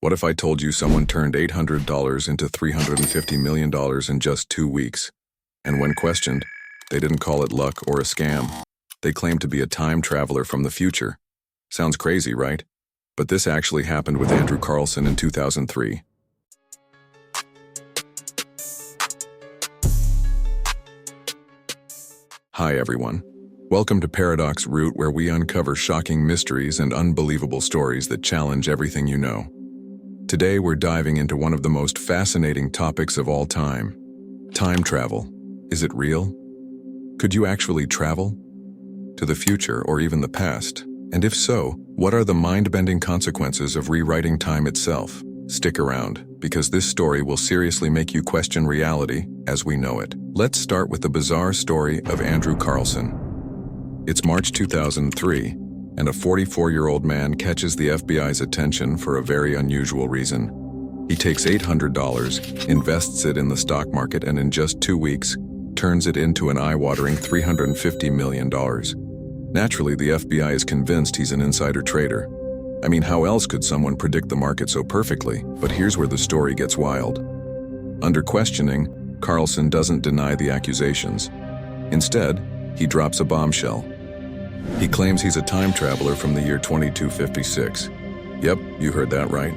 What if I told you someone turned $800 into $350 million in just 2 weeks? And when questioned, they didn't call it luck or a scam. They claimed to be a time traveler from the future. Sounds crazy, right? But this actually happened with Andrew Carlssin in 2003. Hi everyone. Welcome to Paradox Route, where we uncover shocking mysteries and unbelievable stories that challenge everything you know. Today we're diving into one of the most fascinating topics of all time. Time travel. Is it real? Could you actually travel? To the future or even the past? And if so, what are the mind-bending consequences of rewriting time itself? Stick around, because this story will seriously make you question reality as we know it. Let's start with the bizarre story of Andrew Carlssin. It's March 2003, and a 44-year-old man catches the FBI's attention for a very unusual reason. He takes $800, invests it in the stock market, and in just 2 weeks, turns it into an eye-watering $350 million. Naturally, the FBI is convinced he's an insider trader. I mean, how else could someone predict the market so perfectly? But here's where the story gets wild. Under questioning, Carlssin doesn't deny the accusations. Instead, he drops a bombshell. He claims he's a time traveler from the year 2256. Yep, you heard that right.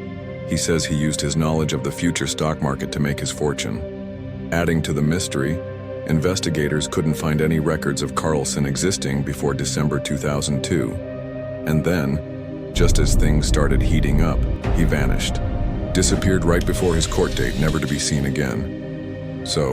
He says he used his knowledge of the future stock market to make his fortune. Adding to the mystery, investigators couldn't find any records of Carlssin existing before December 2002. And then, just as things started heating up, he vanished. Disappeared right before his court date, never to be seen again. So,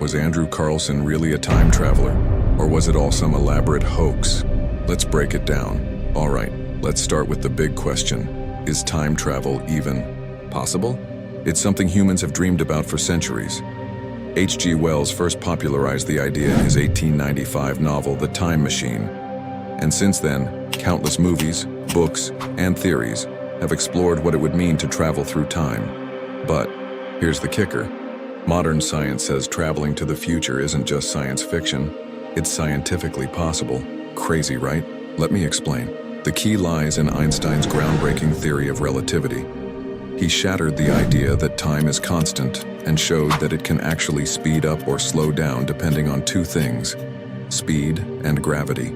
was Andrew Carlssin really a time traveler? Or was it all some elaborate hoax? Let's break it down. All right, let's start with the big question. Is time travel even possible? It's something humans have dreamed about for centuries. H.G. Wells first popularized the idea in his 1895 novel, The Time Machine. And since then, countless movies, books, and theories have explored what it would mean to travel through time. But here's the kicker. Modern science says traveling to the future isn't just science fiction. It's scientifically possible. Crazy, right? Let me explain. The key lies in Einstein's groundbreaking theory of relativity. He shattered the idea that time is constant and showed that it can actually speed up or slow down depending on two things: speed and gravity.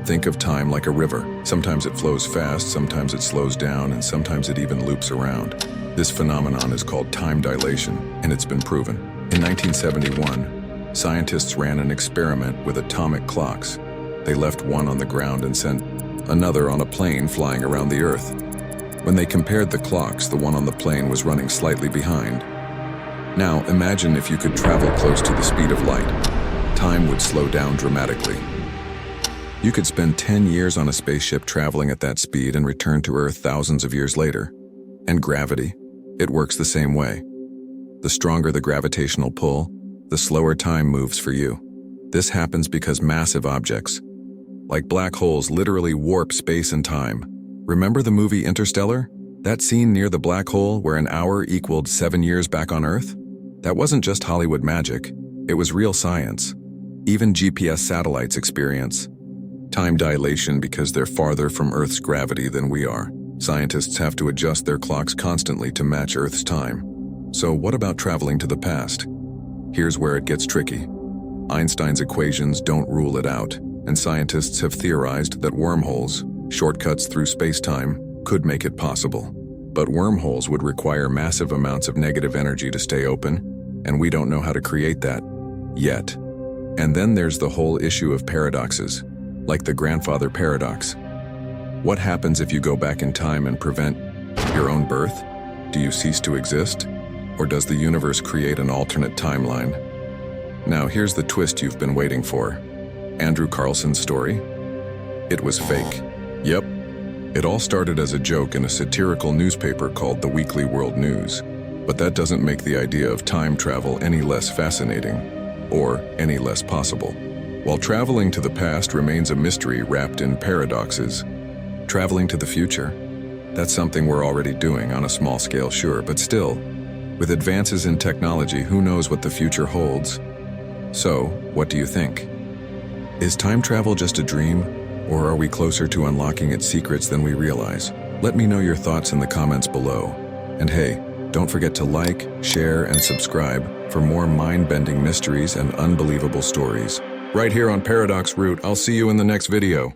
Think of time like a river. Sometimes it flows fast, sometimes it slows down, and sometimes it even loops around. This phenomenon is called time dilation, and it's been proven. In 1971, scientists ran an experiment with atomic clocks. They left one on the ground and sent another on a plane flying around the Earth. When they compared the clocks, the one on the plane was running slightly behind. Now, imagine if you could travel close to the speed of light. Time would slow down dramatically. You could spend 10 years on a spaceship traveling at that speed and return to Earth thousands of years later. And gravity? It works the same way. The stronger the gravitational pull, the slower time moves for you. This happens because massive objects, like black holes, literally warp space and time. Remember the movie Interstellar? That scene near the black hole where an hour equaled 7 years back on Earth? That wasn't just Hollywood magic. It was real science. Even GPS satellites experience time dilation because they're farther from Earth's gravity than we are. Scientists have to adjust their clocks constantly to match Earth's time. So what about traveling to the past? Here's where it gets tricky. Einstein's equations don't rule it out, and scientists have theorized that wormholes, shortcuts through space-time, could make it possible. But wormholes would require massive amounts of negative energy to stay open, and we don't know how to create that yet. And then there's the whole issue of paradoxes, like the grandfather paradox. What happens if you go back in time and prevent your own birth? Do you cease to exist? Or does the universe create an alternate timeline? Now here's the twist you've been waiting for. Andrew Carlssin's story? It was fake. Yep. It all started as a joke in a satirical newspaper called the Weekly World News. But that doesn't make the idea of time travel any less fascinating, or any less possible. While traveling to the past remains a mystery wrapped in paradoxes, traveling to the future? That's something we're already doing on a small scale, sure, but still, with advances in technology, who knows what the future holds? So, what do you think? Is time travel just a dream, or are we closer to unlocking its secrets than we realize? Let me know your thoughts in the comments below. And hey, don't forget to like, share, and subscribe for more mind-bending mysteries and unbelievable stories. Right here on Paradox Route, I'll see you in the next video.